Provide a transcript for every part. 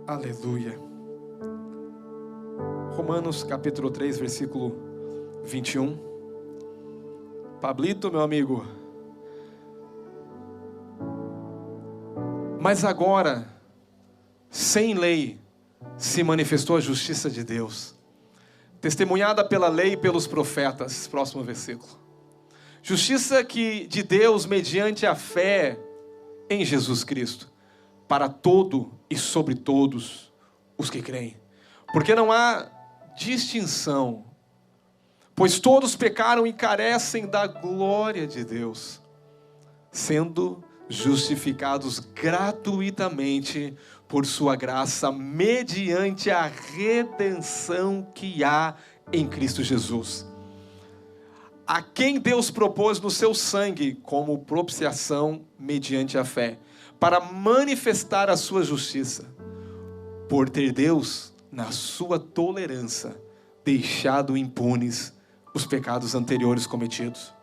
Aleluia. Romanos capítulo 3, versículo 21. Pablito, meu amigo. Mas agora, sem lei, se manifestou a justiça de Deus, testemunhada pela lei e pelos profetas. Próximo versículo. Justiça de Deus mediante a fé em Jesus Cristo, para todo e sobre todos os que creem. Porque não há distinção, pois todos pecaram e carecem da glória de Deus, sendo justificados gratuitamente por sua graça, mediante a redenção que há em Cristo Jesus, a quem Deus propôs no seu sangue como propiciação mediante a fé, para manifestar a sua justiça, por ter Deus, na sua tolerância, deixado impunes os pecados anteriores cometidos,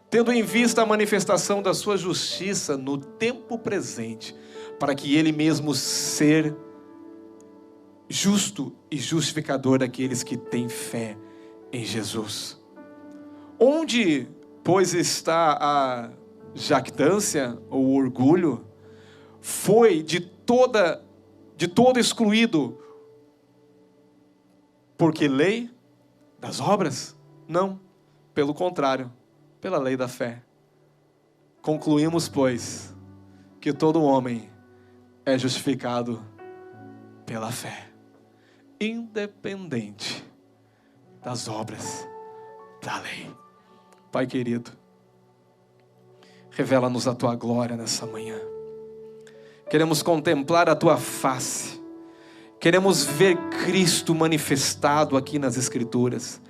tendo em vista a manifestação da sua justiça no tempo presente, para que ele mesmo ser justo e justificador daqueles que têm fé em Jesus. Onde, pois, está a jactância ou o orgulho? Foi de todo excluído. Porque lei das obras? Não, pelo contrário, pela lei da fé. Concluímos, pois, que todo homem é justificado pela fé, independente das obras da lei. Pai querido, revela-nos a Tua glória nessa manhã. Queremos contemplar a Tua face. Queremos ver Cristo manifestado aqui nas Escrituras.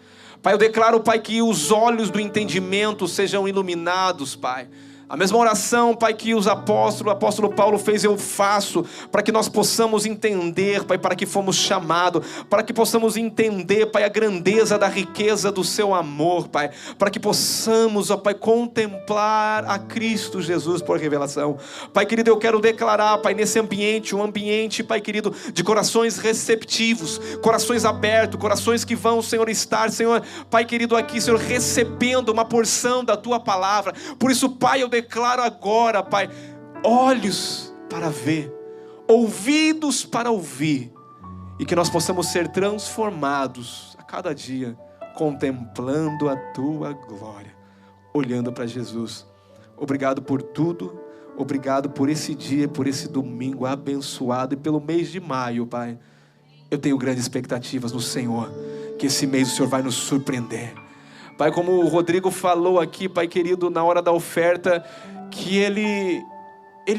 Pai, eu declaro, Pai, que os olhos do entendimento sejam iluminados, Pai. A mesma oração, Pai, que o apóstolo Paulo fez, eu faço, para que nós possamos entender, Pai, para que fomos chamados, para que possamos entender, Pai, a grandeza da riqueza do Seu amor, Pai, para que possamos, ó Pai, contemplar a Cristo Jesus por revelação. Pai querido, eu quero declarar, Pai, nesse ambiente, um ambiente, Pai querido, de corações receptivos, corações abertos, corações que vão, Senhor, estar, Senhor, Pai querido, aqui, Senhor, recebendo uma porção da Tua palavra. Por isso, Pai, eu declaro agora, Pai, olhos para ver, ouvidos para ouvir, e que nós possamos ser transformados a cada dia, contemplando a Tua glória, olhando para Jesus. Obrigado por tudo, obrigado por esse dia, por esse domingo abençoado, e pelo mês de maio, Pai. Eu tenho grandes expectativas no Senhor, que esse mês o Senhor vai nos surpreender. Pai, como o Rodrigo falou aqui, Pai querido, na hora da oferta, que ele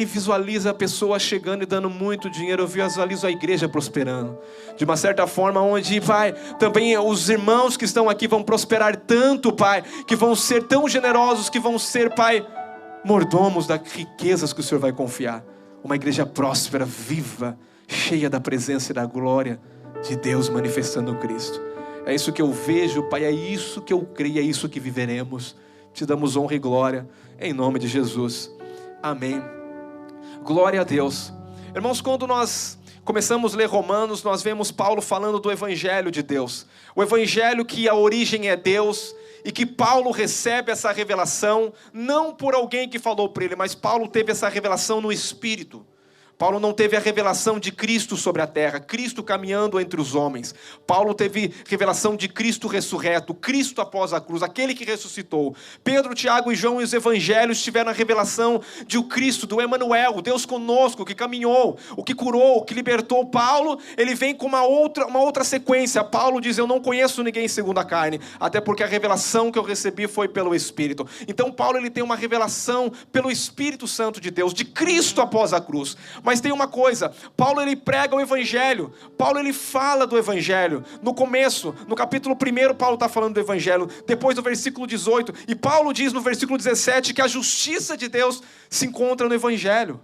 visualiza a pessoa chegando e dando muito dinheiro. Eu visualizo a igreja prosperando, de uma certa forma, onde, Pai, também os irmãos que estão aqui vão prosperar tanto, Pai, que vão ser tão generosos, que vão ser, Pai, mordomos das riquezas que o Senhor vai confiar. Uma igreja próspera, viva, cheia da presença e da glória de Deus manifestando Cristo. É isso que eu vejo, Pai, é isso que eu creio, é isso que viveremos. Te damos honra e glória, em nome de Jesus. Amém. Glória a Deus. Irmãos, quando nós começamos a ler Romanos, nós vemos Paulo falando do Evangelho de Deus. O Evangelho que a origem é Deus, e que Paulo recebe essa revelação, não por alguém que falou para ele, mas Paulo teve essa revelação no Espírito. Paulo não teve a revelação de Cristo sobre a terra, Cristo caminhando entre os homens. Paulo teve revelação de Cristo ressurreto, Cristo após a cruz, aquele que ressuscitou. Pedro, Tiago e João e os evangelhos tiveram a revelação de o Cristo, do Emanuel, o Deus conosco, que caminhou, o que curou, o que libertou. Paulo, ele vem com uma outra sequência. Paulo diz: eu não conheço ninguém segundo a carne, até porque a revelação que eu recebi foi pelo Espírito. Então Paulo, ele tem uma revelação pelo Espírito Santo de Deus, de Cristo após a cruz. Mas tem uma coisa, Paulo, ele prega o Evangelho, Paulo, ele fala do Evangelho. No começo, no capítulo 1, Paulo está falando do Evangelho, depois do versículo 18, e Paulo diz no versículo 17 que a justiça de Deus se encontra no Evangelho,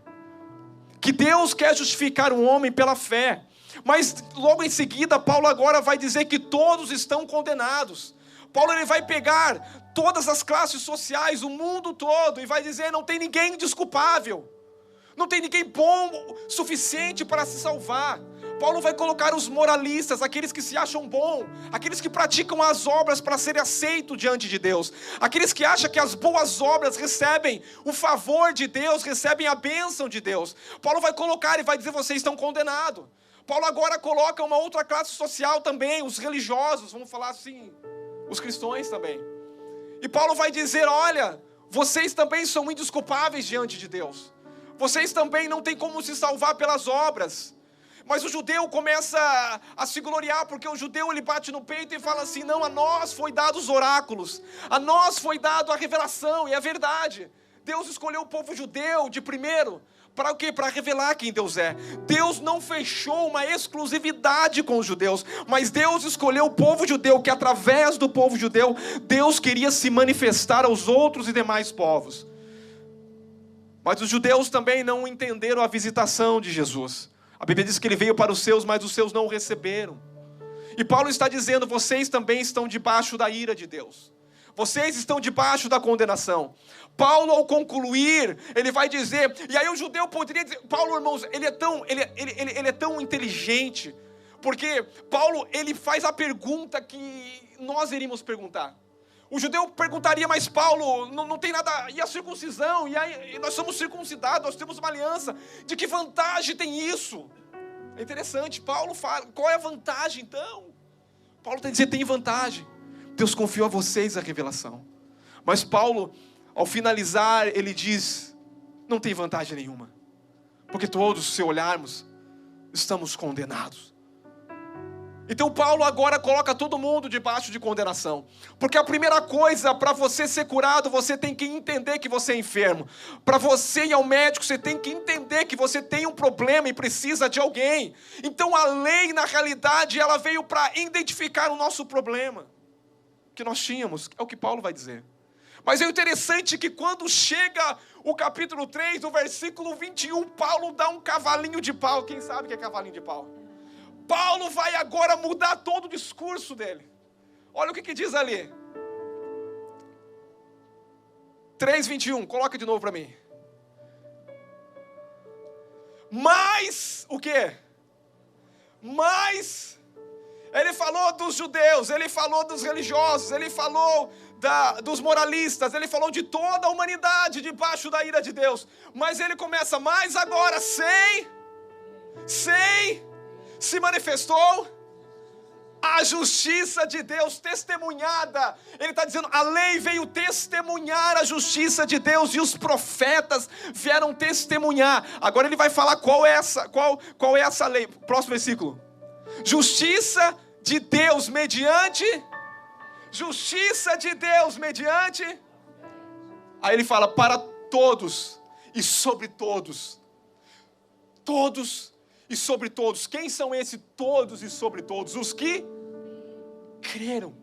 que Deus quer justificar o homem pela fé. Mas logo em seguida, Paulo agora vai dizer que todos estão condenados. Paulo, ele vai pegar todas as classes sociais, o mundo todo, e vai dizer: não tem ninguém desculpável. Não tem ninguém bom o suficiente para se salvar. Paulo vai colocar os moralistas, aqueles que se acham bom, aqueles que praticam as obras para serem aceitos diante de Deus, aqueles que acham que as boas obras recebem o favor de Deus, recebem a bênção de Deus. Paulo vai colocar e vai dizer: vocês estão condenados. Paulo agora coloca uma outra classe social também, os religiosos, vamos falar assim, os cristãos também. E Paulo vai dizer: olha, vocês também são indesculpáveis diante de Deus. Vocês também não têm como se salvar pelas obras. Mas o judeu começa a se gloriar, porque o judeu ele bate no peito e fala assim: não, a nós foi dado os oráculos, a nós foi dado a revelação, e é verdade. Deus escolheu o povo judeu de primeiro, para o quê? Para revelar quem Deus é. Deus não fechou uma exclusividade com os judeus, mas Deus escolheu o povo judeu, que através do povo judeu, Deus queria se manifestar aos outros e demais povos. Mas os judeus também não entenderam a visitação de Jesus. A Bíblia diz que ele veio para os seus, mas os seus não o receberam. E Paulo está dizendo: vocês também estão debaixo da ira de Deus. Vocês estão debaixo da condenação. Paulo, ao concluir, ele vai dizer, e aí o judeu poderia dizer, Paulo, irmãos, ele é tão inteligente, porque Paulo, ele faz a pergunta que nós iríamos perguntar. O judeu perguntaria: mas Paulo, não tem nada, e a circuncisão? E aí, nós somos circuncidados, nós temos uma aliança, de que vantagem tem isso? É interessante, Paulo fala, qual é a vantagem então? Paulo está dizendo: tem vantagem, Deus confiou a vocês a revelação. Mas Paulo, ao finalizar, ele diz: não tem vantagem nenhuma, porque todos, se olharmos, estamos condenados. Então Paulo agora coloca todo mundo debaixo de condenação. Porque a primeira coisa, para você ser curado, você tem que entender que você é enfermo. Para você ir ao médico, você tem que entender que você tem um problema e precisa de alguém. Então a lei, na realidade, ela veio para identificar o nosso problema que nós tínhamos. É o que Paulo vai dizer. Mas é interessante que quando chega o capítulo 3, no versículo 21, Paulo dá um cavalinho de pau. Quem sabe o que é cavalinho de pau? Paulo vai agora mudar todo o discurso dele. Olha o que diz ali. 3:21, coloca de novo para mim. Mas, o quê? Mas, ele falou dos judeus, ele falou dos religiosos, ele falou dos moralistas, ele falou de toda a humanidade debaixo da ira de Deus. Mas ele começa: mas agora se manifestou a justiça de Deus testemunhada. Ele está dizendo: a lei veio testemunhar a justiça de Deus, e os profetas vieram testemunhar. Agora ele vai falar qual é essa lei. Próximo versículo. Justiça de Deus mediante. Justiça de Deus mediante. Aí ele fala: para todos e sobre todos. Todos e sobre todos. Quem são esses todos e sobre todos? Os que creram.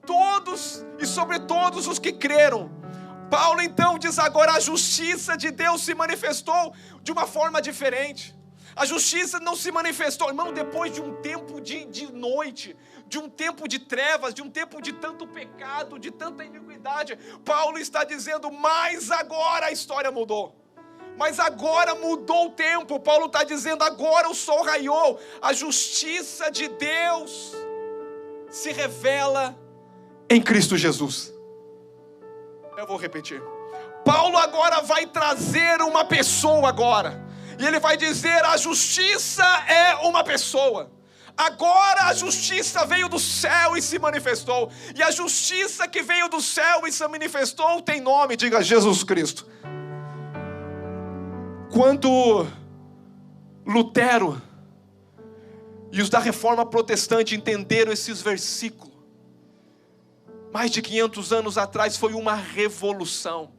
Todos e sobre todos os que creram. Paulo então diz agora: a justiça de Deus se manifestou de uma forma diferente. A justiça não se manifestou, irmão, depois de um tempo de noite, de um tempo de trevas, de um tempo de tanto pecado, de tanta iniquidade. Paulo está dizendo: mas agora a história mudou. Mas agora mudou o tempo. Paulo está dizendo: agora o sol raiou. A justiça de Deus se revela em Cristo Jesus. Eu vou repetir. Paulo agora vai trazer uma pessoa agora. E ele vai dizer: a justiça é uma pessoa. Agora a justiça veio do céu e se manifestou. E a justiça que veio do céu e se manifestou tem nome. Diga: Jesus Cristo. Quando Lutero e os da Reforma Protestante entenderam esses versículos, mais de 500 anos atrás, foi uma revolução.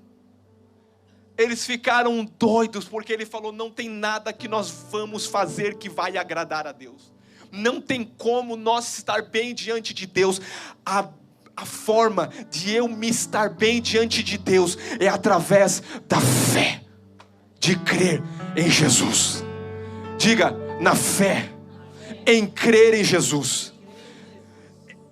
Eles ficaram doidos, porque ele falou: não tem nada que nós vamos fazer que vai agradar a Deus. Não tem como nós estar bem diante de Deus. A forma de eu me estar bem diante de Deus é através da fé, de crer em Jesus. Diga: na fé, em crer em Jesus.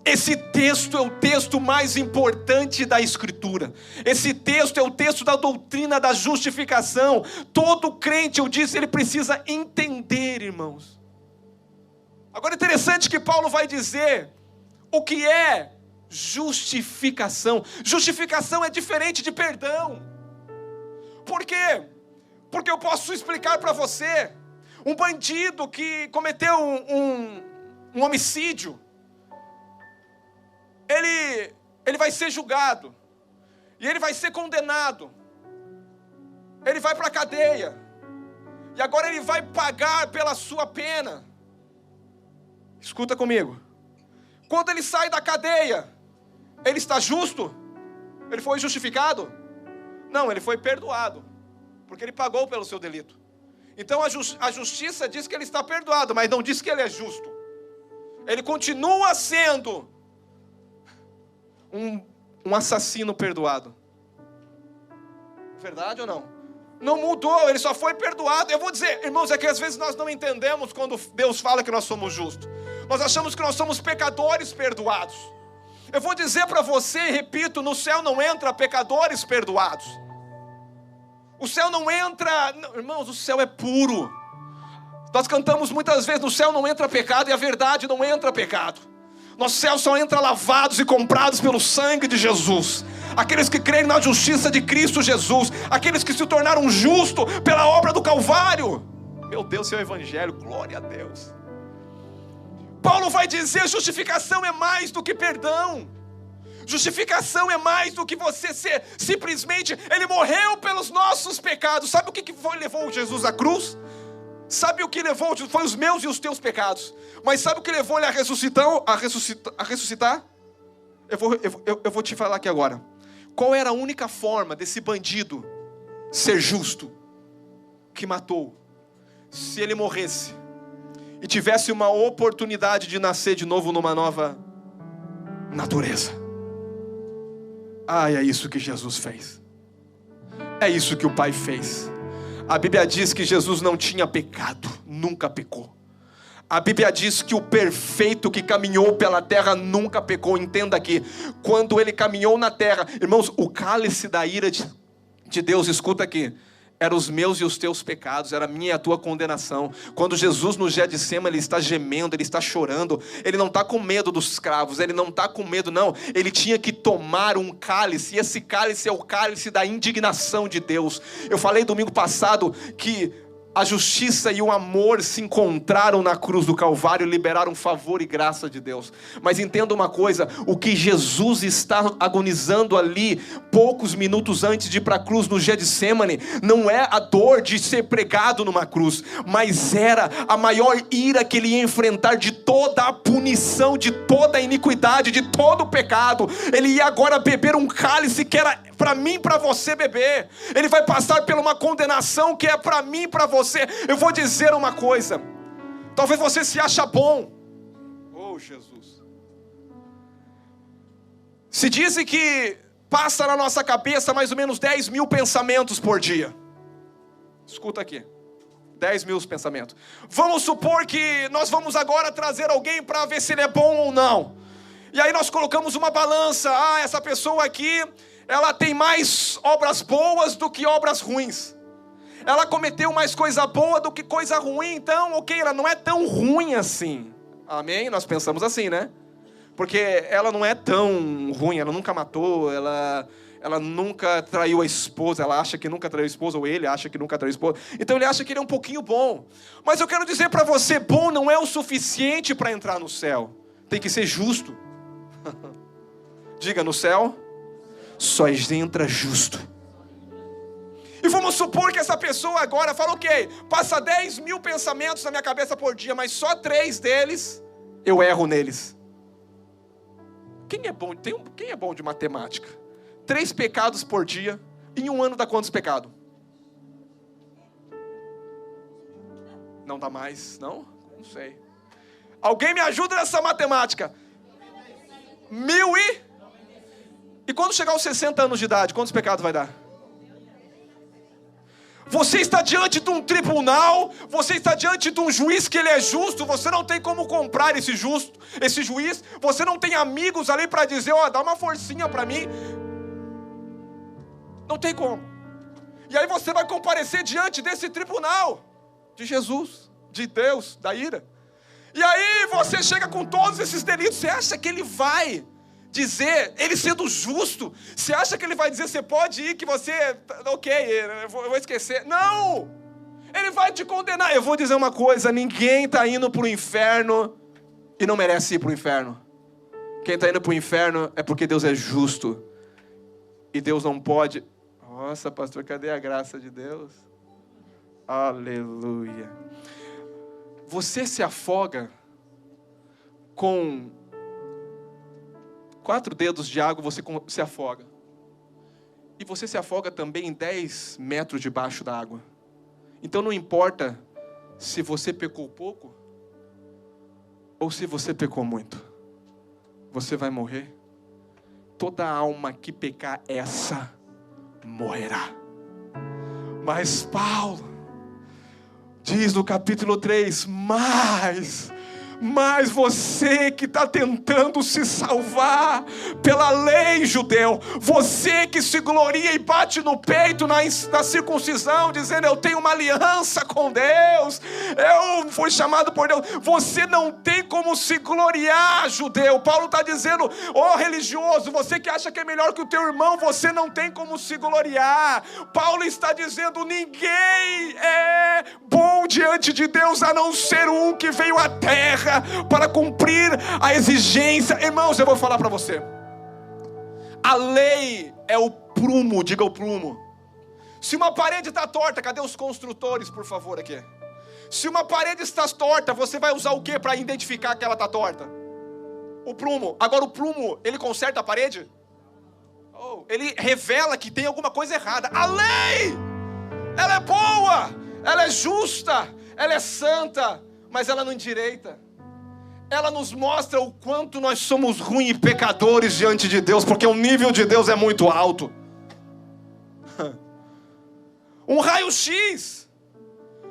Esse texto é o texto mais importante da Escritura. Esse texto é o texto da doutrina da justificação. Todo crente, eu disse, ele precisa entender, irmãos. Agora é interessante que Paulo vai dizer o que é justificação. Justificação é diferente de perdão. Por quê? Porque eu posso explicar para você. Um bandido que cometeu um homicídio, ele vai ser julgado, e ele vai ser condenado, ele vai para a cadeia, e agora ele vai pagar pela sua pena. Escuta comigo, quando ele sai da cadeia, ele está justo? Ele foi justificado? Não, ele foi perdoado, porque ele pagou pelo seu delito. Então a justiça diz que ele está perdoado, mas não diz que ele é justo. Ele continua sendo um assassino perdoado. Verdade ou não? Não mudou, ele só foi perdoado. Eu vou dizer, irmãos, é que às vezes nós não entendemos quando Deus fala que nós somos justos. Nós achamos que nós somos pecadores perdoados. Eu vou dizer para você, e repito, no céu não entra pecadores perdoados. O céu não entra, não, irmãos, o céu é puro. Nós cantamos muitas vezes, no céu não entra pecado, e a verdade não entra pecado. Nosso céu só entra lavados e comprados pelo sangue de Jesus. Aqueles que creem na justiça de Cristo Jesus. Aqueles que se tornaram justos pela obra do Calvário. Meu Deus, seu evangelho, glória a Deus. Paulo vai dizer, justificação é mais do que perdão. Justificação é mais do que você ser simplesmente, ele morreu pelos nossos pecados. Sabe o que levou Jesus à cruz? Sabe o que levou? Foi os meus e os teus pecados. Mas sabe o que levou ele a ressuscitar? Eu vou te falar aqui agora. Qual era a única forma desse bandido ser justo? Que matou. Se ele morresse e tivesse uma oportunidade de nascer de novo numa nova natureza. É isso que Jesus fez. É isso que o Pai fez. A Bíblia diz que Jesus não tinha pecado, nunca pecou. A Bíblia diz que o perfeito que caminhou pela terra nunca pecou. Entenda aqui, quando ele caminhou na terra, irmãos, o cálice da ira de Deus, escuta aqui, eram os meus e os teus pecados, era a minha e a tua condenação. Quando Jesus no Getsemane, ele está gemendo, ele está chorando, ele não está com medo dos escravos, ele não está com medo não, ele tinha que tomar um cálice, e esse cálice é o cálice da indignação de Deus. Eu falei domingo passado que a justiça e o amor se encontraram na cruz do Calvário e liberaram favor e graça de Deus. Mas entenda uma coisa, o que Jesus está agonizando ali, poucos minutos antes de ir para a cruz no Getsemane, não é a dor de ser pregado numa cruz, mas era a maior ira que ele ia enfrentar de toda a punição, de toda a iniquidade, de todo o pecado. Ele ia agora beber um cálice que era para mim e para você beber. Ele vai passar por uma condenação que é para mim e para você. Eu vou dizer uma coisa, talvez você se acha bom. Oh Jesus. Se dizem que passa na nossa cabeça mais ou menos 10 mil pensamentos por dia. Escuta aqui, 10 mil pensamentos. Vamos supor que nós vamos agora trazer alguém para ver se ele é bom ou não. E aí nós colocamos uma balança. Essa pessoa aqui, ela tem mais obras boas do que obras ruins. Ela cometeu mais coisa boa do que coisa ruim. Então, ok, ela não é tão ruim assim. Amém? Nós pensamos assim, né? Porque ela não é tão ruim, ela nunca matou, ela nunca traiu a esposa, ela acha que nunca traiu a esposa, ou ele acha que nunca traiu a esposa. Então ele acha que ele é um pouquinho bom. Mas eu quero dizer para você, bom não é o suficiente para entrar no céu. Tem que ser justo. Diga, no céu só entra justo. E vamos supor que essa pessoa agora fala, ok, passa 10 mil pensamentos na minha cabeça por dia, mas só 3 deles eu erro neles. Quem é bom de matemática? 3 pecados por dia, em um ano dá quantos pecados? Não dá mais, não? Não sei. Alguém me ajuda nessa matemática? 1000 E quando chegar aos 60 anos de idade, quantos pecados vai dar? Você está diante de um tribunal, você está diante de um juiz que ele é justo, você não tem como comprar esse juiz, você não tem amigos ali para dizer, ó, dá uma forcinha para mim. Não tem como. E aí você vai comparecer diante desse tribunal de Jesus, de Deus, da ira. E aí você chega com todos esses delitos, você acha que ele vai dizer, ele sendo justo, você acha que ele vai dizer, você pode ir, que você, ok, eu vou esquecer. Não! Ele vai te condenar. Eu vou dizer uma coisa, ninguém está indo para o inferno e não merece ir para o inferno. Quem está indo para o inferno é porque Deus é justo. E Deus não pode... Nossa, pastor, cadê a graça de Deus? Aleluia. Você se afoga com 4 dedos de água, você se afoga. E você se afoga também em 10 metros debaixo da água. Então não importa se você pecou pouco ou se você pecou muito. Você vai morrer. Toda alma que pecar essa morrerá. Mas Paulo diz no capítulo 3, mas você que está tentando se salvar pela lei, judeu, você que se gloria e bate no peito na circuncisão, dizendo eu tenho uma aliança com Deus, eu fui chamado por Deus, você não tem como se gloriar, judeu. Paulo está dizendo, religioso, você que acha que é melhor que o teu irmão, você não tem como se gloriar. Paulo está dizendo, ninguém é bom diante de Deus a não ser um que veio à terra para cumprir a exigência. Irmãos, eu vou falar para você, a lei é o prumo, diga o prumo. Se uma parede está torta, cadê os construtores, por favor, aqui? Se uma parede está torta, você vai usar o que para identificar que ela está torta? O prumo. Agora o prumo, ele conserta a parede? Ele revela que tem alguma coisa errada. A lei, ela é boa, ela é justa, ela é santa, mas ela não endireita. Ela nos mostra o quanto nós somos ruins e pecadores diante de Deus, porque o nível de Deus é muito alto. Um raio-x,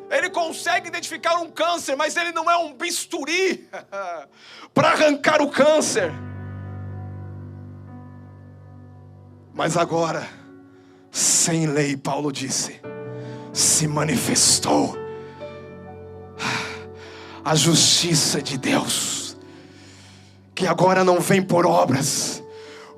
ele consegue identificar um câncer, mas ele não é um bisturi para arrancar o câncer. Mas agora, sem lei, Paulo disse, se manifestou a justiça de Deus, que agora não vem por obras,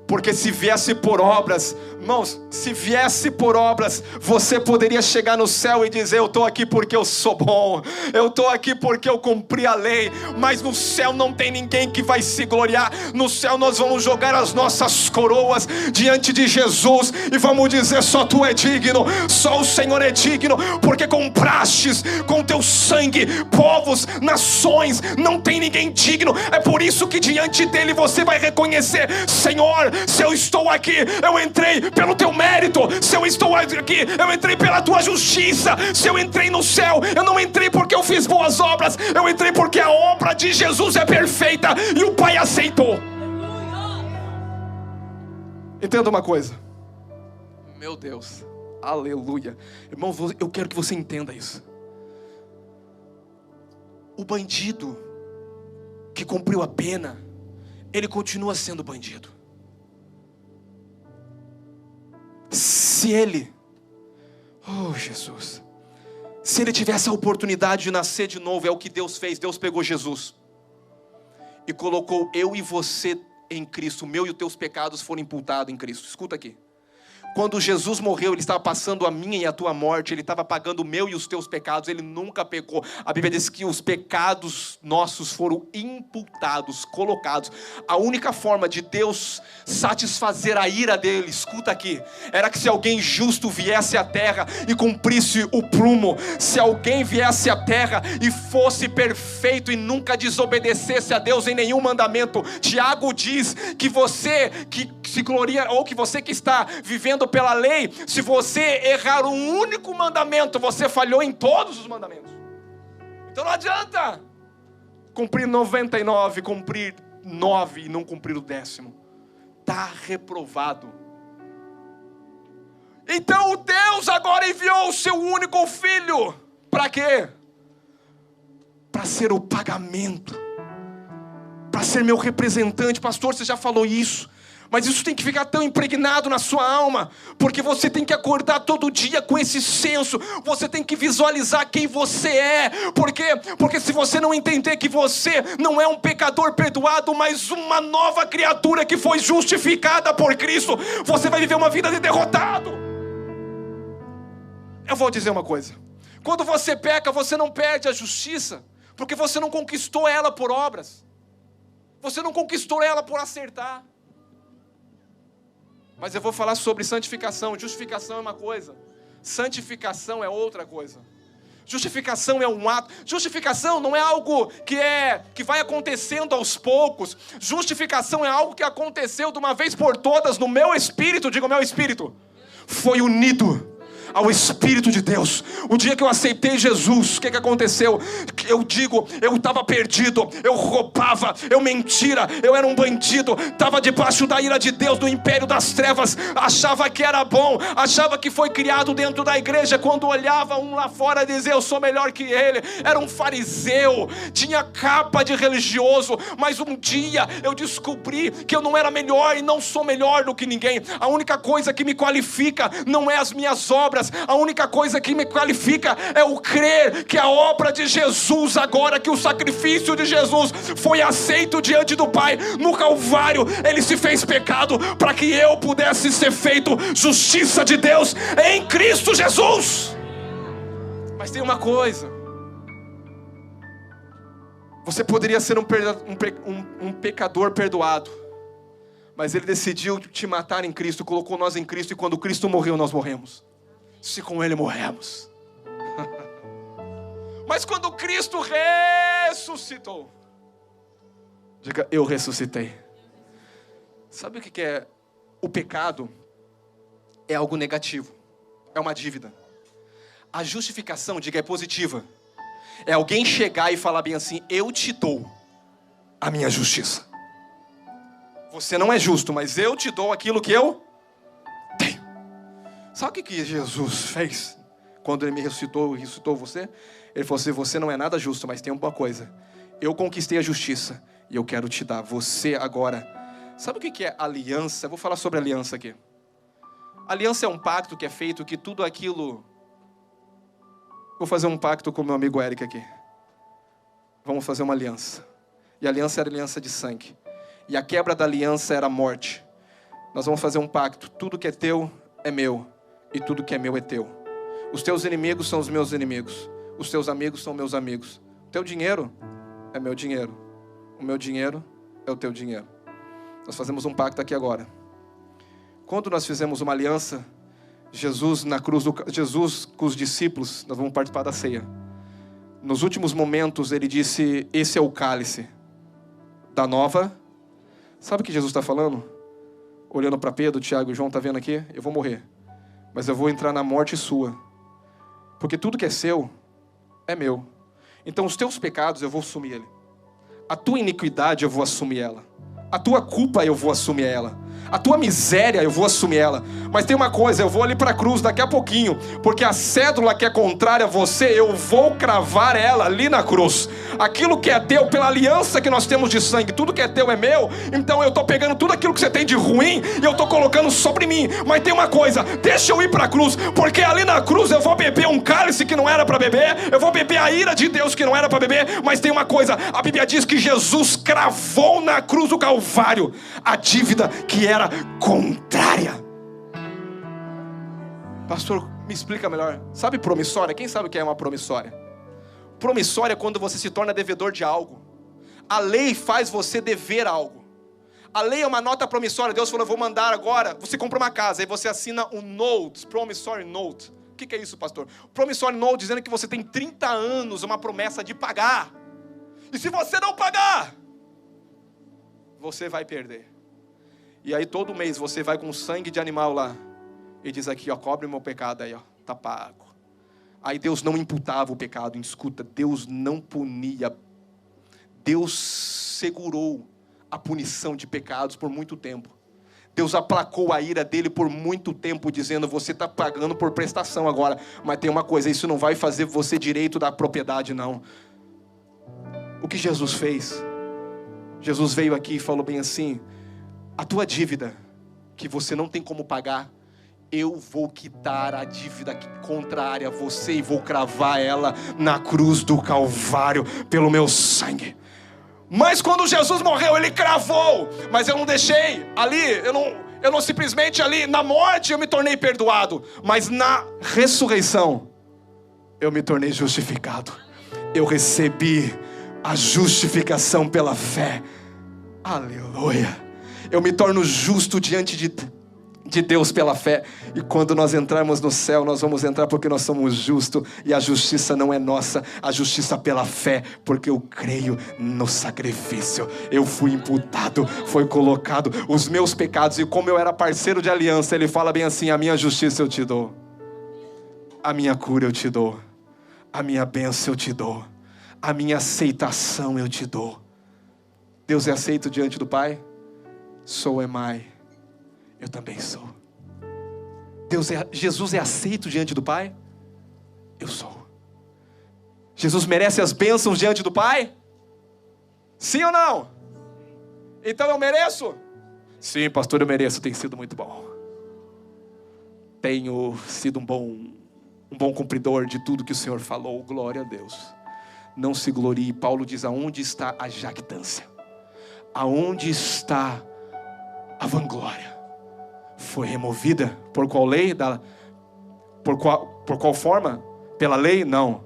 porque se viesse por obras, irmãos, se viesse por obras, você poderia chegar no céu e dizer, eu estou aqui porque eu sou bom, eu estou aqui porque eu cumpri a lei. Mas no céu não tem ninguém que vai se gloriar. No céu nós vamos jogar as nossas coroas diante de Jesus e vamos dizer, só tu é digno, só o Senhor é digno, porque comprastes com teu sangue povos, nações, não tem ninguém digno. É por isso que diante dele você vai reconhecer, Senhor, se eu estou aqui, eu entrei pelo teu mérito. Se eu estou aqui, eu entrei pela tua justiça. Se eu entrei no céu, eu não entrei porque eu fiz boas obras, eu entrei porque a obra de Jesus é perfeita e o Pai aceitou. Entenda uma coisa, meu Deus, aleluia. Irmão, eu quero que você entenda isso. O bandido que cumpriu a pena, ele continua sendo bandido. Se ele, Jesus, se ele tivesse a oportunidade de nascer de novo, é o que Deus fez. Deus pegou Jesus e colocou eu e você em Cristo. O meu e os teus pecados foram imputados em Cristo. Escuta aqui. Quando Jesus morreu, Ele estava passando a minha e a tua morte. Ele estava pagando o meu e os teus pecados. Ele nunca pecou. A Bíblia diz que os pecados nossos foram imputados, colocados. A única forma de Deus satisfazer a ira dele, escuta aqui, era que se alguém justo viesse à terra e cumprisse o prumo. Se alguém viesse à terra e fosse perfeito e nunca desobedecesse a Deus em nenhum mandamento. Tiago diz que você que se gloria, ou que você que está vivendo pela lei, se você errar um único mandamento, você falhou em todos os mandamentos. Então não adianta cumprir 99, cumprir 9 e não cumprir o 10º. Está reprovado. Então Deus agora enviou o seu único filho. Para quê? Para ser o pagamento, para ser meu representante. Pastor, você já falou isso, mas isso tem que ficar tão impregnado na sua alma, porque você tem que acordar todo dia com esse senso. Você tem que visualizar quem você é. Por quê? Porque se você não entender que você não é um pecador perdoado, mas uma nova criatura que foi justificada por Cristo, você vai viver uma vida de derrotado. Eu vou dizer uma coisa: quando você peca, você não perde a justiça, porque você não conquistou ela por obras, você não conquistou ela por acertar. Mas eu vou falar sobre santificação. Justificação é uma coisa, santificação é outra coisa. Justificação é um ato. Justificação não é algo que vai acontecendo aos poucos. Justificação é algo que aconteceu de uma vez por todas no meu espírito. Diga, o meu espírito foi unido ao Espírito de Deus. O dia que eu aceitei Jesus, o que aconteceu? Eu estava perdido, eu roubava, eu mentia, eu era um bandido, estava debaixo da ira de Deus, do império das trevas, achava que era bom, achava que foi criado dentro da igreja. Quando olhava um lá fora, dizia, eu sou melhor que ele. Era um fariseu, tinha capa de religioso, mas um dia eu descobri que eu não era melhor e não sou melhor do que ninguém. A única coisa que me qualifica não é as minhas obras, a única coisa que me qualifica é o crer que a obra de Jesus, agora que o sacrifício de Jesus foi aceito diante do Pai no Calvário, ele se fez pecado para que eu pudesse ser feito justiça de Deus em Cristo Jesus. Mas tem uma coisa: você poderia ser um pecador perdoado, mas ele decidiu te matar em Cristo, colocou nós em Cristo, e quando Cristo morreu, nós morremos. Se com ele morremos. Mas quando Cristo ressuscitou, diga, eu ressuscitei. Sabe o que é? O pecado é algo negativo, é uma dívida. A justificação, diga, é positiva. É alguém chegar e falar bem assim, eu te dou a minha justiça. Você não é justo, mas eu te dou aquilo que eu tenho. Sabe o que Jesus fez quando ele me ressuscitou você? Ele falou assim, você não é nada justo, mas tem uma coisa: eu conquistei a justiça e eu quero te dar. Você agora, sabe o que é aliança? Eu vou falar sobre aliança aqui. Aliança é um pacto que é feito, que tudo aquilo... Vou fazer um pacto com meu amigo Eric aqui. Vamos fazer uma aliança. E a aliança era aliança de sangue. E a quebra da aliança era a morte. Nós vamos fazer um pacto. Tudo que é teu é meu, e tudo que é meu é teu. Os teus inimigos são os meus inimigos. Os teus amigos são meus amigos. O teu dinheiro é meu dinheiro. O meu dinheiro é o teu dinheiro. Nós fazemos um pacto aqui agora. Quando nós fizemos uma aliança, Jesus na cruz, Jesus com os discípulos, nós vamos participar da ceia. Nos últimos momentos ele disse, esse é o cálice da nova. Sabe o que Jesus está falando? Olhando para Pedro, Tiago e João, está vendo aqui? Eu vou morrer, mas eu vou entrar na morte sua, porque tudo que é seu é meu. Então os teus pecados eu vou assumir ele. A tua iniquidade eu vou assumir ela. A tua culpa eu vou assumir ela. A tua miséria eu vou assumir ela. Mas tem uma coisa, eu vou ali para a cruz daqui a pouquinho, porque a cédula que é contrária a você, eu vou cravar ela ali na cruz. Aquilo que é teu, pela aliança que nós temos de sangue, tudo que é teu é meu. Então eu estou pegando tudo aquilo que você tem de ruim e eu estou colocando sobre mim. Mas tem uma coisa, deixa eu ir para a cruz, porque ali na cruz eu vou beber um cálice que não era para beber, eu vou beber a ira de Deus que não era para beber. Mas tem uma coisa, a Bíblia diz que Jesus cravou na cruz do Calvário a dívida que era contrária. Pastor, me explica melhor. Sabe promissória? Quem sabe o que é uma promissória? Promissória é quando você se torna devedor de algo. A lei faz você dever algo. A lei é uma nota promissória. Deus falou, eu vou mandar agora. Você compra uma casa, aí você assina um note, promissory note. O que é isso, pastor? Promissory note dizendo que você tem 30 anos, uma promessa de pagar. E se você não pagar, você vai perder. E aí todo mês você vai com sangue de animal lá e diz aqui, ó, cobre o meu pecado aí, ó, tá pago. Aí Deus não imputava o pecado. Escuta, Deus não punia. Deus segurou a punição de pecados por muito tempo. Deus aplacou a ira dele por muito tempo, dizendo: você está pagando por prestação agora, mas tem uma coisa, isso não vai fazer você direito da propriedade, não. O que Jesus fez? Jesus veio aqui e falou bem assim: a tua dívida, que você não tem como pagar, eu vou quitar a dívida contrária a você e vou cravar ela na cruz do Calvário pelo meu sangue. Mas quando Jesus morreu, Ele cravou, mas eu não deixei ali, eu não simplesmente ali, na morte eu me tornei perdoado, mas na ressurreição, eu me tornei justificado. Eu recebi a justificação pela fé. Aleluia. Eu me torno justo diante de Deus pela fé. E quando nós entrarmos no céu, nós vamos entrar porque nós somos justos. E a justiça não é nossa, a justiça pela fé, porque eu creio no sacrifício. Eu fui imputado, foi colocado os meus pecados. E como eu era parceiro de aliança, Ele fala bem assim: a minha justiça eu te dou, a minha cura eu te dou, a minha bênção eu te dou, a minha aceitação eu te dou. Deus é aceito diante do Pai? So am I. Eu também sou. Jesus é aceito diante do Pai? Eu sou. Jesus merece as bênçãos diante do Pai? Sim ou não? Então eu mereço? Sim, pastor, eu mereço. Tem sido muito bom. Tenho sido um bom cumpridor de tudo que o Senhor falou. Glória a Deus. Não se glorie. Paulo diz: aonde está a jactância? Aonde está a vanglória? Foi removida por qual lei? Por qual forma? Pela lei? Não.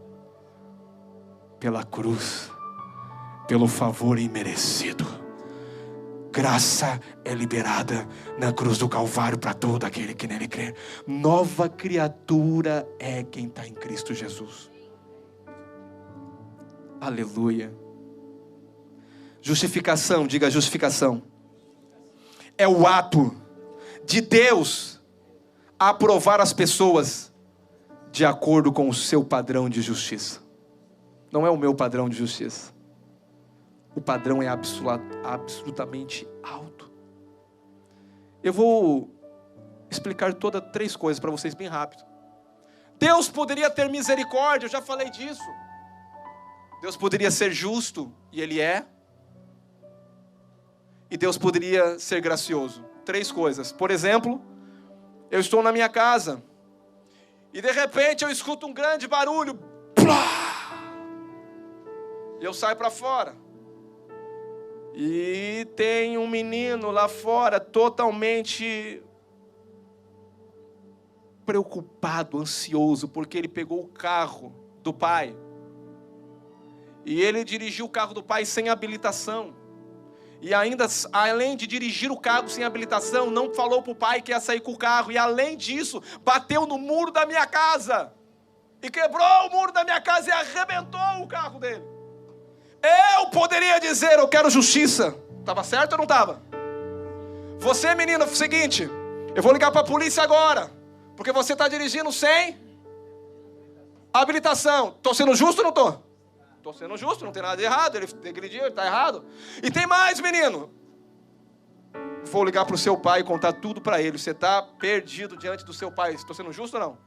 Pela cruz. Pelo favor imerecido. Graça é liberada na cruz do Calvário para todo aquele que nele crê. Nova criatura é quem está em Cristo Jesus. Aleluia. Justificação, diga justificação. É o ato de Deus aprovar as pessoas de acordo com o seu padrão de justiça. Não é o meu padrão de justiça. O padrão é absolutamente alto. Eu vou explicar três coisas para vocês bem rápido. Deus poderia ter misericórdia, eu já falei disso. Deus poderia ser justo, e Ele é. E Deus poderia ser gracioso. Três coisas. Por exemplo, eu estou na minha casa e de repente eu escuto um grande barulho. Plá! E eu saio para fora. E tem um menino lá fora totalmente preocupado, ansioso, porque ele pegou o carro do pai. E ele dirigiu o carro do pai sem habilitação. E ainda, além de dirigir o carro sem habilitação, não falou para o pai que ia sair com o carro. E além disso, bateu no muro da minha casa. E quebrou o muro da minha casa e arrebentou o carro dele. Eu poderia dizer: eu quero justiça. Estava certo ou não estava? Você, menino, é o seguinte: eu vou ligar para a polícia agora, porque você está dirigindo sem habilitação. Estou sendo justo ou não estou? Estou sendo justo, não tem nada de errado. Ele agrediu, ele está errado. E tem mais, menino. Vou ligar para o seu pai e contar tudo para ele. Você está perdido diante do seu pai. Estou sendo justo ou não?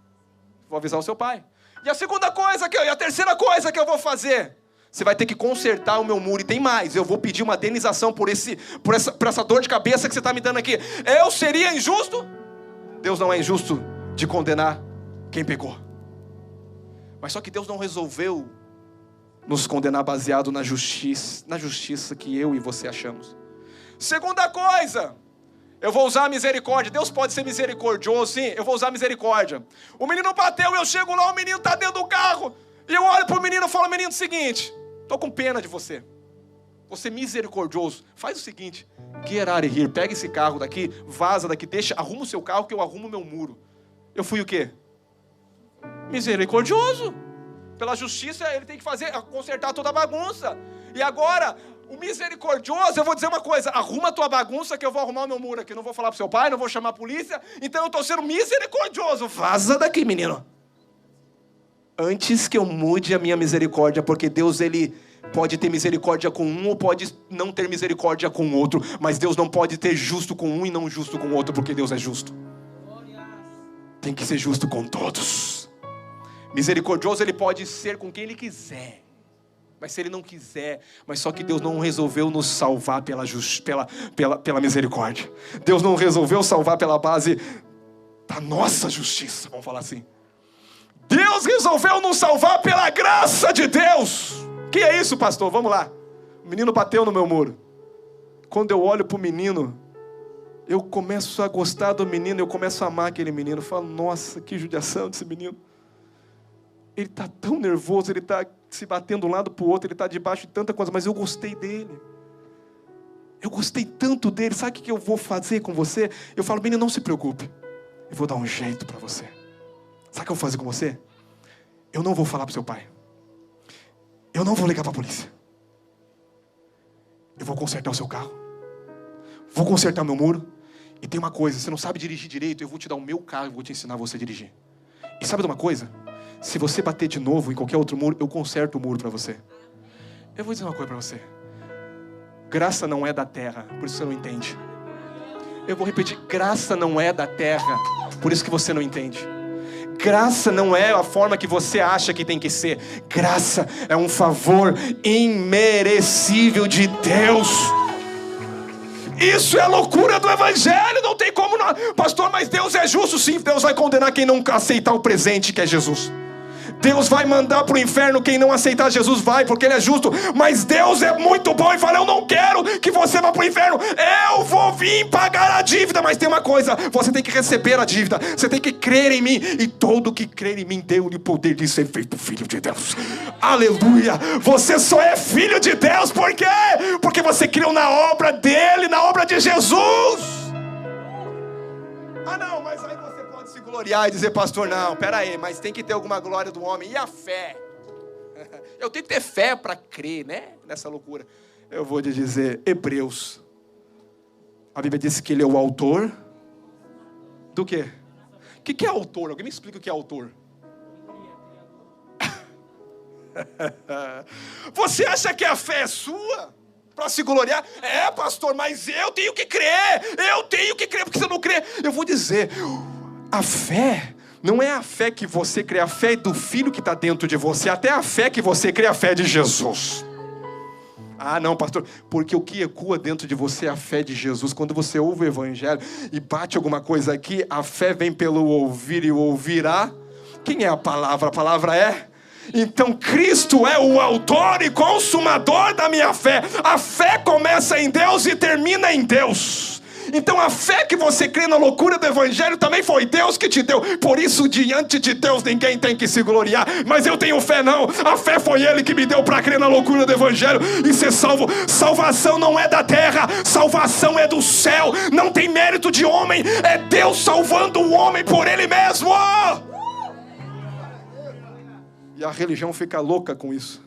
Vou avisar o seu pai. E a segunda coisa, e a terceira coisa que eu vou fazer: você vai ter que consertar o meu muro. E tem mais: eu vou pedir uma indenização por essa dor de cabeça que você está me dando aqui. Eu seria injusto? Deus não é injusto de condenar quem pecou. Mas só que Deus não resolveu nos condenar baseado na justiça que eu e você achamos. Segunda coisa, eu vou usar a misericórdia. Deus pode ser misericordioso, sim. Eu vou usar a misericórdia. O menino bateu, eu chego lá, o menino está dentro do carro. E eu olho para o menino e falo: menino, o seguinte, estou com pena de você. Você é misericordioso. Faz o seguinte: get out of here. Pega esse carro daqui, vaza daqui, arruma o seu carro que eu arrumo o meu muro. Eu fui o quê? Misericordioso. Pela justiça ele tem que consertar toda a bagunça. E agora, o misericordioso, eu vou dizer uma coisa: arruma a tua bagunça que eu vou arrumar o meu muro aqui. Não vou falar pro seu pai, não vou chamar a polícia. Então eu estou sendo misericordioso. Vaza daqui, menino. Antes que eu mude a minha misericórdia, porque Deus, Ele pode ter misericórdia com um ou pode não ter misericórdia com o outro, mas Deus não pode ter justo com um e não justo com o outro, porque Deus é justo. Tem que ser justo com todos. Misericordioso ele pode ser com quem ele quiser, mas se ele não quiser, mas só que Deus não resolveu nos salvar pela misericórdia. Deus não resolveu salvar pela base da nossa justiça, vamos falar assim. Deus resolveu nos salvar pela graça de Deus. Que é isso, pastor? Vamos lá. O menino bateu no meu muro. Quando eu olho para o menino, eu começo a gostar do menino, eu começo a amar aquele menino. Eu falo, nossa, que judiação desse menino. Ele está tão nervoso, ele está se batendo de um lado para o outro, ele está debaixo de tanta coisa, mas eu gostei dele. Eu gostei tanto dele. Sabe o que eu vou fazer com você? Eu falo, menino, não se preocupe. Eu vou dar um jeito para você. Sabe o que eu vou fazer com você? Eu não vou falar para o seu pai. Eu não vou ligar para a polícia. Eu vou consertar o seu carro. Vou consertar o meu muro. E tem uma coisa, você não sabe dirigir direito, eu vou te dar o meu carro e vou te ensinar você a dirigir. E sabe de uma coisa? Se você bater de novo em qualquer outro muro, eu conserto o muro para você. Eu vou dizer uma coisa para você. Graça não é da terra, por isso você não entende. Eu vou repetir, graça não é da terra, por isso que você não entende. Graça não é a forma que você acha que tem que ser. Graça é um favor imerecível de Deus. Isso é a loucura do Evangelho. Não tem como não. Pastor, mas Deus é justo. Sim, Deus vai condenar quem não aceitar o presente que é Jesus. Deus vai mandar para o inferno quem não aceitar Jesus, vai, porque Ele é justo. Mas Deus é muito bom e fala, eu não quero que você vá para o inferno. Eu vou vir pagar a dívida. Mas tem uma coisa, você tem que receber a dívida. Você tem que crer em mim. E todo que crer em mim, deu-lhe o poder de ser feito filho de Deus. Aleluia. Você só é filho de Deus. Por quê? Porque você creu na obra dEle, na obra de Jesus. Ah não, mas aí você pode se gloriar e dizer, pastor, não, pera aí, mas tem que ter alguma glória do homem. E a fé? Eu tenho que ter fé para crer, né? Nessa loucura. Eu vou te dizer, Hebreus. A Bíblia diz que ele é o autor do quê? O que é autor? Alguém me explica o que é autor? Você acha que a fé é sua? Para se gloriar? É, pastor, mas eu tenho que crer. Eu tenho que crer, porque se eu não crer, eu vou dizer, a fé não é a fé que você crê, a fé do Filho que está dentro de você. Até a fé que você crê é a fé de Jesus. Ah não, pastor, porque o que ecoa dentro de você é a fé de Jesus. Quando você ouve o Evangelho e bate alguma coisa aqui, a fé vem pelo ouvir e o ouvirá. Quem é a palavra? A palavra é... Então Cristo é o autor e consumador da minha fé. A fé começa em Deus e termina em Deus. Então a fé que você crê na loucura do Evangelho também foi Deus que te deu. Por isso diante de Deus ninguém tem que se gloriar. Mas eu tenho fé não. A fé foi Ele que me deu para crer na loucura do Evangelho e ser salvo. Salvação não é da terra, salvação é do céu. Não tem mérito de homem, é Deus salvando o homem por Ele mesmo. E a religião fica louca com isso.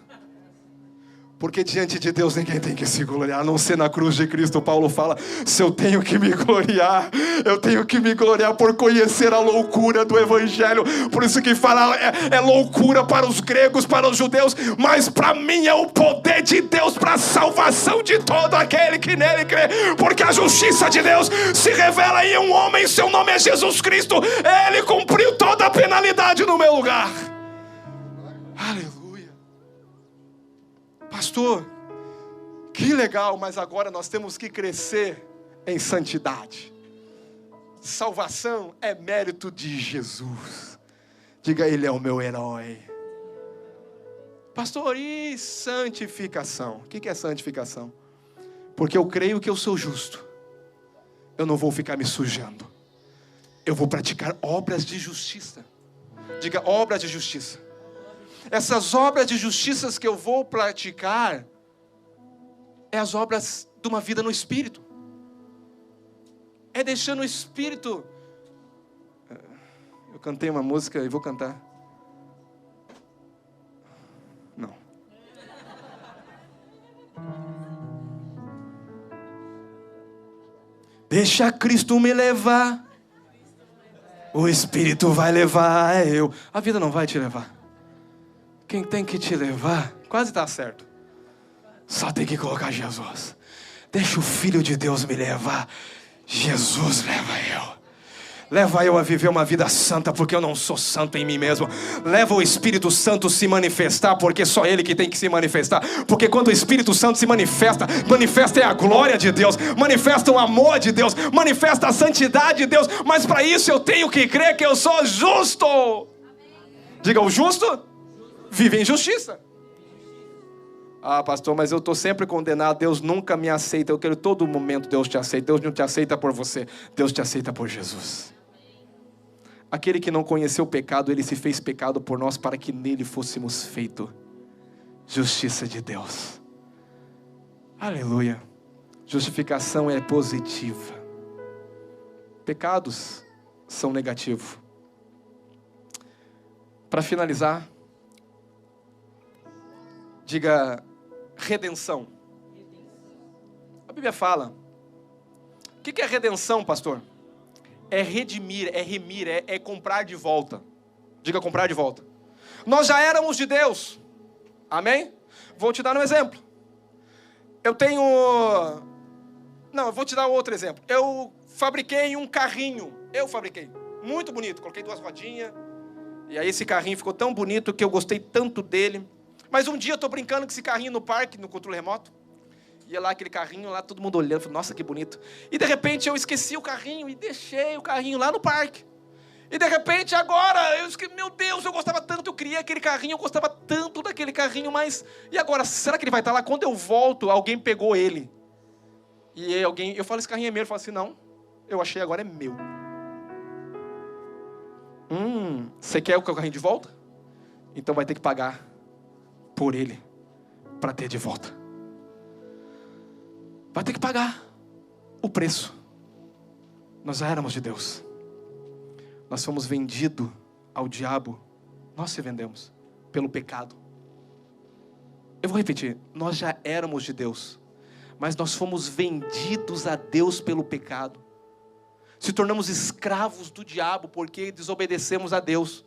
Porque diante de Deus ninguém tem que se gloriar, a não ser na cruz de Cristo. Paulo fala, se eu tenho que me gloriar, eu tenho que me gloriar por conhecer a loucura do Evangelho. Por isso que fala, é loucura para os gregos, para os judeus, mas para mim é o poder de Deus para a salvação de todo aquele que nele crê. Porque a justiça de Deus se revela em um homem, seu nome é Jesus Cristo. Ele cumpriu toda a penalidade no meu lugar. Aleluia. Pastor, que legal, mas agora nós temos que crescer em santidade. Salvação é mérito de Jesus. Diga, Ele é o meu herói. Pastor, e santificação? O que é santificação? Porque eu creio que eu sou justo. Eu não vou ficar me sujando. Eu vou praticar obras de justiça. Diga, obras de justiça. Essas obras de justiça que eu vou praticar é as obras de uma vida no Espírito. É deixando o Espírito. Eu cantei uma música e vou cantar. Não. Deixa Cristo me levar. O Espírito vai levar eu. A vida não vai te levar. Quem tem que te levar, quase está certo. Só tem que colocar Jesus. Deixa o Filho de Deus me levar. Jesus leva eu. Leva eu a viver uma vida santa, porque eu não sou santo em mim mesmo. Leva o Espírito Santo se manifestar, porque só Ele que tem que se manifestar. Porque quando o Espírito Santo se manifesta, manifesta é a glória de Deus, manifesta o amor de Deus, manifesta a santidade de Deus. Mas para isso eu tenho que crer que eu sou justo. Diga, o justo vive em justiça. Ah, pastor, mas eu estou sempre condenado. Deus nunca me aceita. Eu quero todo momento Deus te aceita. Deus não te aceita por você, Deus te aceita por Jesus. Aquele que não conheceu o pecado, Ele se fez pecado por nós, para que nele fôssemos feito justiça de Deus. Aleluia. Justificação é positiva. Pecados são negativos. Para finalizar, diga redenção. A Bíblia fala. O que é redenção, pastor? É redimir, é remir, é comprar de volta. Diga comprar de volta. Nós já éramos de Deus. Amém? Vou te dar um exemplo. Eu vou te dar outro exemplo. Eu fabriquei um carrinho. Muito bonito. Coloquei 2 rodinhas. E aí esse carrinho ficou tão bonito que eu gostei tanto dele. Mas um dia eu estou brincando com esse carrinho no parque, no controle remoto. Ia lá aquele carrinho, lá todo mundo olhando, falei, nossa, que bonito. E de repente eu esqueci o carrinho e deixei o carrinho lá no parque. E de repente agora, meu Deus, eu gostava tanto, eu criei aquele carrinho, eu gostava tanto daquele carrinho, mas... E agora, será que ele vai estar lá? Quando eu volto, alguém pegou ele. E eu falo, esse carrinho é meu. Ele fala assim, não, eu achei, agora é meu. Você quer o carrinho de volta? Então vai ter que pagar por ele, para ter de volta. Vai ter que pagar o preço. Nós já éramos de Deus. Nós fomos vendidos ao diabo. Nós se vendemos pelo pecado. Eu vou repetir. Nós já éramos de Deus, mas nós fomos vendidos a Deus pelo pecado. Se tornamos escravos do diabo porque desobedecemos a Deus.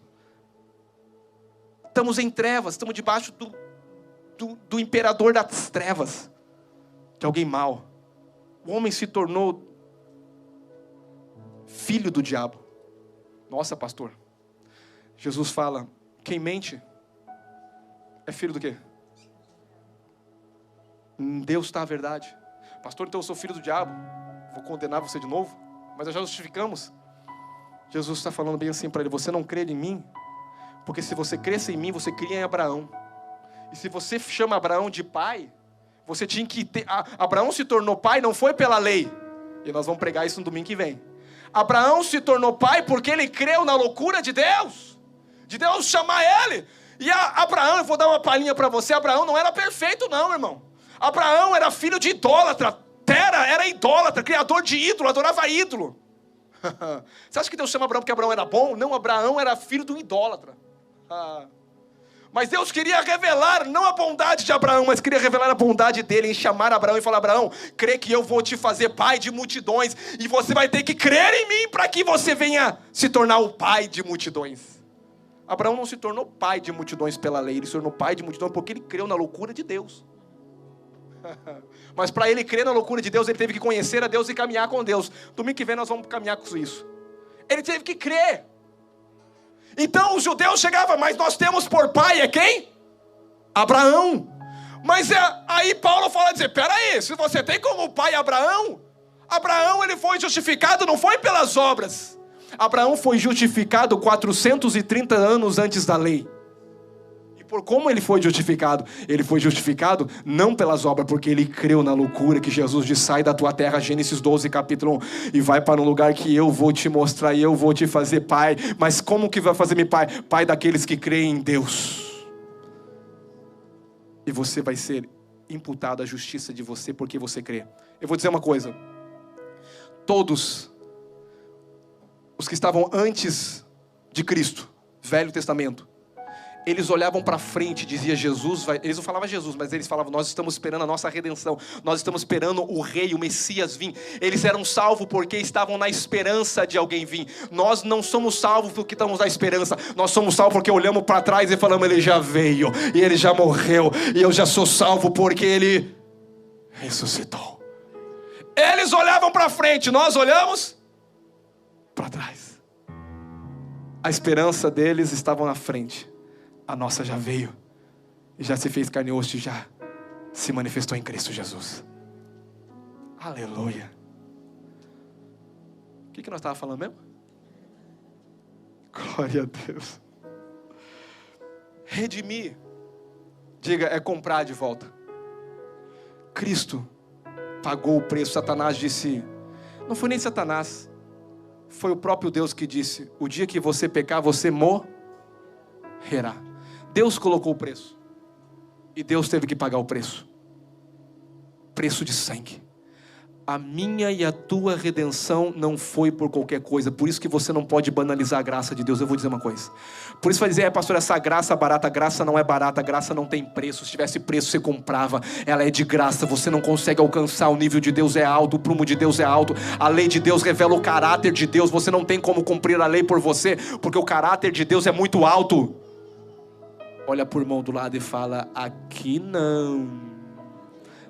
Estamos em trevas, estamos debaixo do imperador das trevas. De alguém mau. O homem se tornou filho do diabo. Nossa, pastor. Jesus fala, quem mente é filho do quê? Em Deus está a verdade. Pastor, então eu sou filho do diabo. Vou condenar você de novo? Mas nós já justificamos. Jesus está falando bem assim para ele, você não crê em mim? Porque se você cresce em mim, você cria em Abraão. E se você chama Abraão de pai, você tinha que ter... Abraão se tornou pai, não foi pela lei. E nós vamos pregar isso no domingo que vem. Abraão se tornou pai porque ele creu na loucura de Deus. De Deus chamar ele. E Abraão, eu vou dar uma palhinha para você. Abraão não era perfeito não, irmão. Abraão era filho de idólatra. Tera era idólatra, criador de ídolo, adorava ídolo. Você acha que Deus chama Abraão porque Abraão era bom? Não, Abraão era filho de um idólatra. Mas Deus queria revelar, não a bondade de Abraão, mas queria revelar a bondade dele em chamar Abraão e falar, Abraão, crê que eu vou te fazer pai de multidões, e você vai ter que crer em mim para que você venha se tornar o pai de multidões. Abraão não se tornou pai de multidões pela lei, ele se tornou pai de multidões porque ele creu na loucura de Deus. Mas para ele crer na loucura de Deus, ele teve que conhecer a Deus e caminhar com Deus. Domingo que vem nós vamos caminhar com isso. Ele teve que crer. Então os judeus chegavam, mas nós temos por pai, é quem? Abraão. Mas aí Paulo fala, peraí, se você tem como pai Abraão, Abraão ele foi justificado, não foi pelas obras. Abraão foi justificado 430 anos antes da lei. E por como ele foi justificado? Ele foi justificado não pelas obras, porque ele creu na loucura que Jesus disse, sai da tua terra, Gênesis 12, capítulo 1, e vai para um lugar que eu vou te mostrar e eu vou te fazer pai. Mas como que vai fazer-me pai? Pai daqueles que creem em Deus. E você vai ser imputado a justiça de você porque você crê. Eu vou dizer uma coisa. Todos os que estavam antes de Cristo, Velho Testamento, Eles olhavam para frente, dizia Jesus, eles não falavam Jesus, mas eles falavam, nós estamos esperando a nossa redenção, nós estamos esperando o rei, o Messias vir. Eles eram salvos porque estavam na esperança de alguém vir. Nós não somos salvos porque estamos na esperança, nós somos salvos porque olhamos para trás e falamos, ele já veio, e ele já morreu, e eu já sou salvo porque ele ressuscitou. Eles olhavam para frente, nós olhamos para trás. A esperança deles estava na frente. A nossa já veio, e já se fez carne e osso, e já se manifestou em Cristo Jesus. Aleluia. O que nós estávamos falando mesmo? Glória a Deus. Redimir, diga, é comprar de volta. Cristo pagou o preço. Satanás disse, não foi nem Satanás, foi o próprio Deus que disse, o dia que você pecar, você morrerá. Deus colocou o preço, e Deus teve que pagar o preço. Preço de sangue. A minha e a tua redenção não foi por qualquer coisa. Por isso que você não pode banalizar a graça de Deus. Eu vou dizer uma coisa. Por isso vai dizer, pastor, essa graça barata. A graça não é barata, a graça não tem preço. Se tivesse preço você comprava. Ela é de graça, você não consegue alcançar. O nível de Deus é alto, o prumo de Deus é alto. A lei de Deus revela o caráter de Deus. Você não tem como cumprir a lei por você, porque o caráter de Deus é muito alto. Olha para o irmão do lado e fala, aqui não.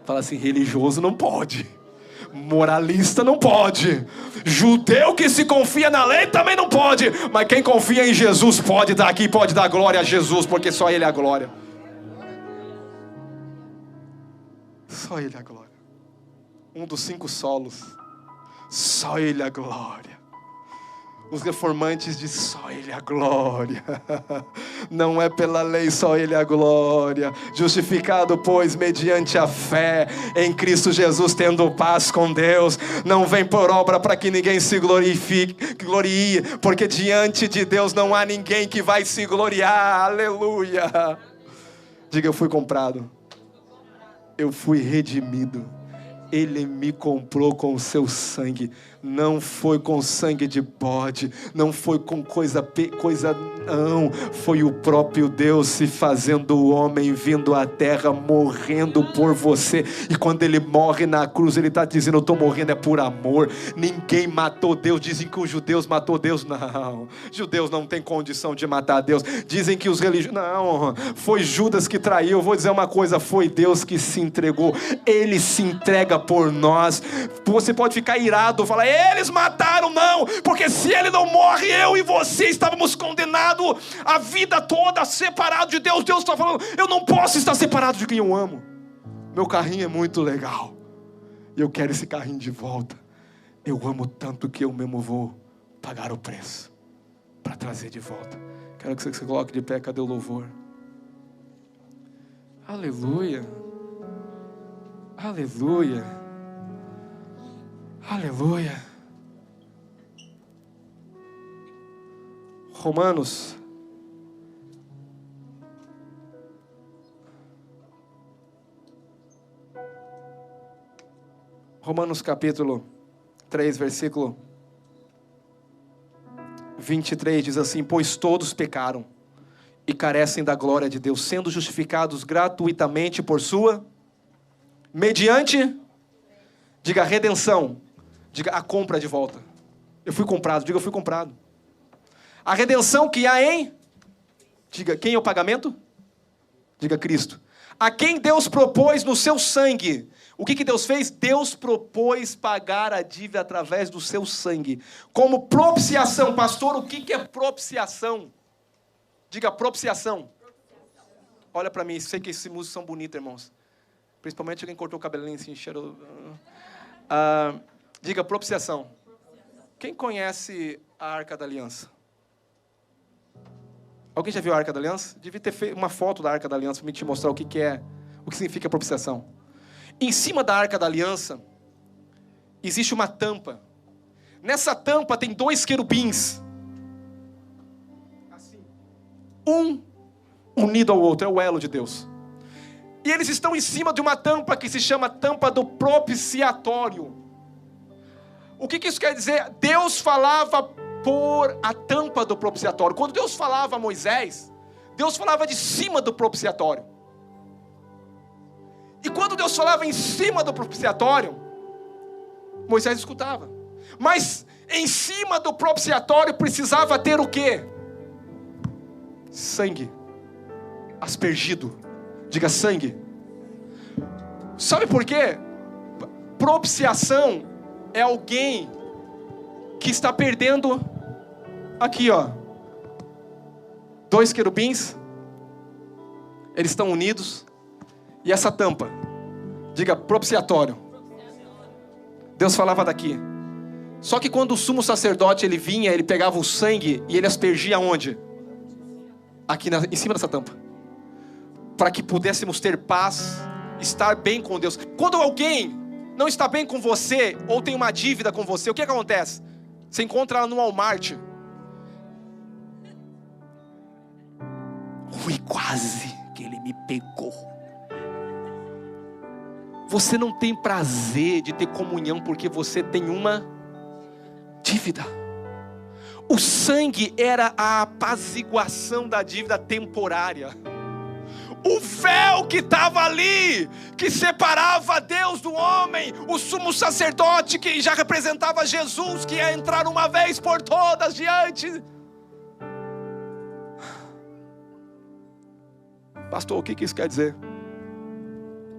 Fala assim, religioso não pode, moralista não pode, judeu que se confia na lei também não pode, mas quem confia em Jesus pode dar aqui, pode dar glória a Jesus, porque só Ele é a glória. Só Ele é a glória. Um dos 5 solos, só Ele é a glória. Os reformantes dizem, só Ele é a glória. Não é pela lei, só Ele é a glória. Justificado, pois, mediante a fé em Cristo Jesus, tendo paz com Deus. Não vem por obra para que ninguém se glorie, porque diante de Deus não há ninguém que vai se gloriar. Aleluia. Diga, eu fui comprado. Eu fui redimido. Ele me comprou com o seu sangue. Não foi com sangue de bode, não foi com coisa não. Foi o próprio Deus se fazendo homem, vindo à terra, morrendo por você. E quando Ele morre na cruz, Ele está dizendo, eu estou morrendo é por amor. Ninguém matou Deus. Dizem que os judeus matou Deus. Não, judeus não tem condição de matar Deus. Dizem que os religiosos, não, foi Judas que traiu. Eu vou dizer uma coisa, foi Deus que se entregou. Ele se entrega por nós. Você pode ficar irado, falar, eles mataram, não, porque se Ele não morre, eu e você estávamos condenados a vida toda, separados de Deus. Deus está falando, eu não posso estar separado de quem eu amo. Meu carrinho é muito legal, e eu quero esse carrinho de volta. Eu amo tanto que eu mesmo vou pagar o preço para trazer de volta. Quero que você coloque de pé. Cadê o louvor? Aleluia. Aleluia. Aleluia. Romanos capítulo 3, versículo 23 diz assim, pois todos pecaram e carecem da glória de Deus, sendo justificados gratuitamente por sua, mediante, diga redenção, diga a compra de volta. Eu fui comprado, diga eu fui comprado. A redenção que há em, diga quem é o pagamento? Diga Cristo. A quem Deus propôs no seu sangue. O que Deus fez? Deus propôs pagar a dívida através do seu sangue. Como propiciação. Pastor, o que é propiciação? Diga propiciação. Olha para mim, sei que esses músicos são bonitos, irmãos. Principalmente quem cortou o cabelinho assim, cheiro. Diga propiciação. Quem conhece a Arca da Aliança? Alguém já viu a Arca da Aliança? Devia ter feito uma foto da Arca da Aliança para me te mostrar o que é, o que significa propiciação. Em cima da Arca da Aliança existe uma tampa. Nessa tampa tem 2 querubins. Assim. Um unido ao outro, é o elo de Deus. E eles estão em cima de uma tampa que se chama tampa do propiciatório. O que isso quer dizer? Deus falava por a tampa do propiciatório. Quando Deus falava a Moisés, Deus falava de cima do propiciatório. E quando Deus falava em cima do propiciatório, Moisés escutava. Mas em cima do propiciatório precisava ter o quê? Sangue aspergido. Diga sangue. Sabe por quê? Propiciação é alguém que está perdendo. Aqui, ó, 2 querubins, eles estão unidos, e essa tampa, diga propiciatório. Deus falava daqui. Só que quando o sumo sacerdote ele vinha, ele pegava o sangue e ele aspergia onde? Aqui em cima dessa tampa, para que pudéssemos ter paz, estar bem com Deus. Quando alguém não está bem com você, ou tem uma dívida com você, o que acontece? Você encontra ela no Walmart. Ui, quase que ele me pegou. Você não tem prazer de ter comunhão porque você tem uma dívida. O sangue era a apaziguação da dívida temporária. O véu que estava ali, que separava Deus do homem, o sumo sacerdote que já representava Jesus, que ia entrar uma vez por todas diante. Pastor, o que isso quer dizer?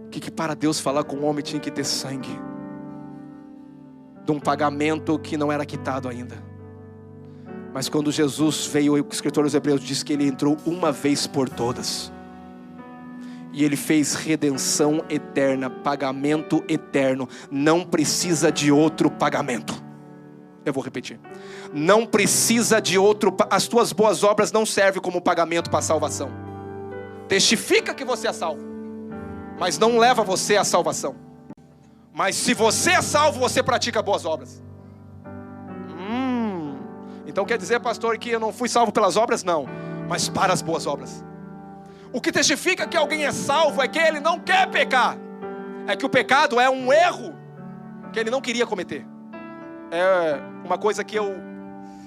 Que para Deus falar com o homem tinha que ter sangue, de um pagamento que não era quitado ainda. Mas quando Jesus veio, o escritor dos Hebreus diz que ele entrou uma vez por todas, e ele fez redenção eterna, pagamento eterno. Não precisa de outro pagamento. Eu vou repetir. Não precisa de outro. As tuas boas obras não servem como pagamento para a salvação. Testifica que você é salvo, mas não leva você à salvação. Mas se você é salvo, você pratica boas obras. Então quer dizer, pastor, que eu não fui salvo pelas obras? Não, mas para as boas obras. O que testifica que alguém é salvo é que ele não quer pecar. É que o pecado é um erro que ele não queria cometer. É uma coisa que eu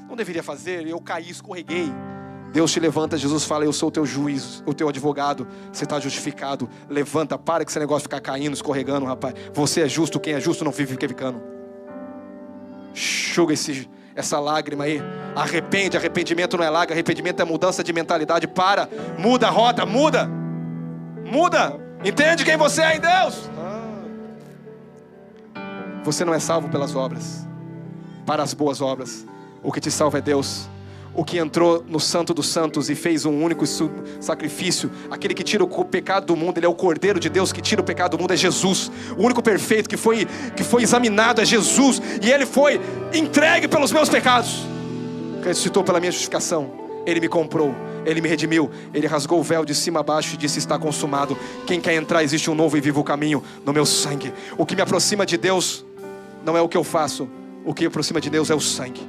não deveria fazer, eu caí, escorreguei. Deus te levanta, Jesus fala, eu sou o teu juiz, o teu advogado, você está justificado. Levanta, para que esse negócio ficar caindo, escorregando, rapaz. Você é justo, quem é justo não vive ficando. Enxuga essa lágrima aí. Arrependimento não é lágrima, arrependimento é mudança de mentalidade. Muda a rota, muda. Entende quem você é em Deus. Você não é salvo pelas obras, para as boas obras. O que te salva é Deus. O que entrou no Santo dos Santos e fez um único sacrifício, aquele que tira o pecado do mundo, ele é o Cordeiro de Deus que tira o pecado do mundo, é Jesus. O único perfeito que foi examinado é Jesus, e ele foi entregue pelos meus pecados, ressuscitou pela minha justificação. Ele me comprou, ele me redimiu, ele rasgou o véu de cima a baixo e disse: está consumado. Quem quer entrar, existe um novo e vivo caminho no meu sangue. O que me aproxima de Deus não é o que eu faço, o que me aproxima de Deus é o sangue.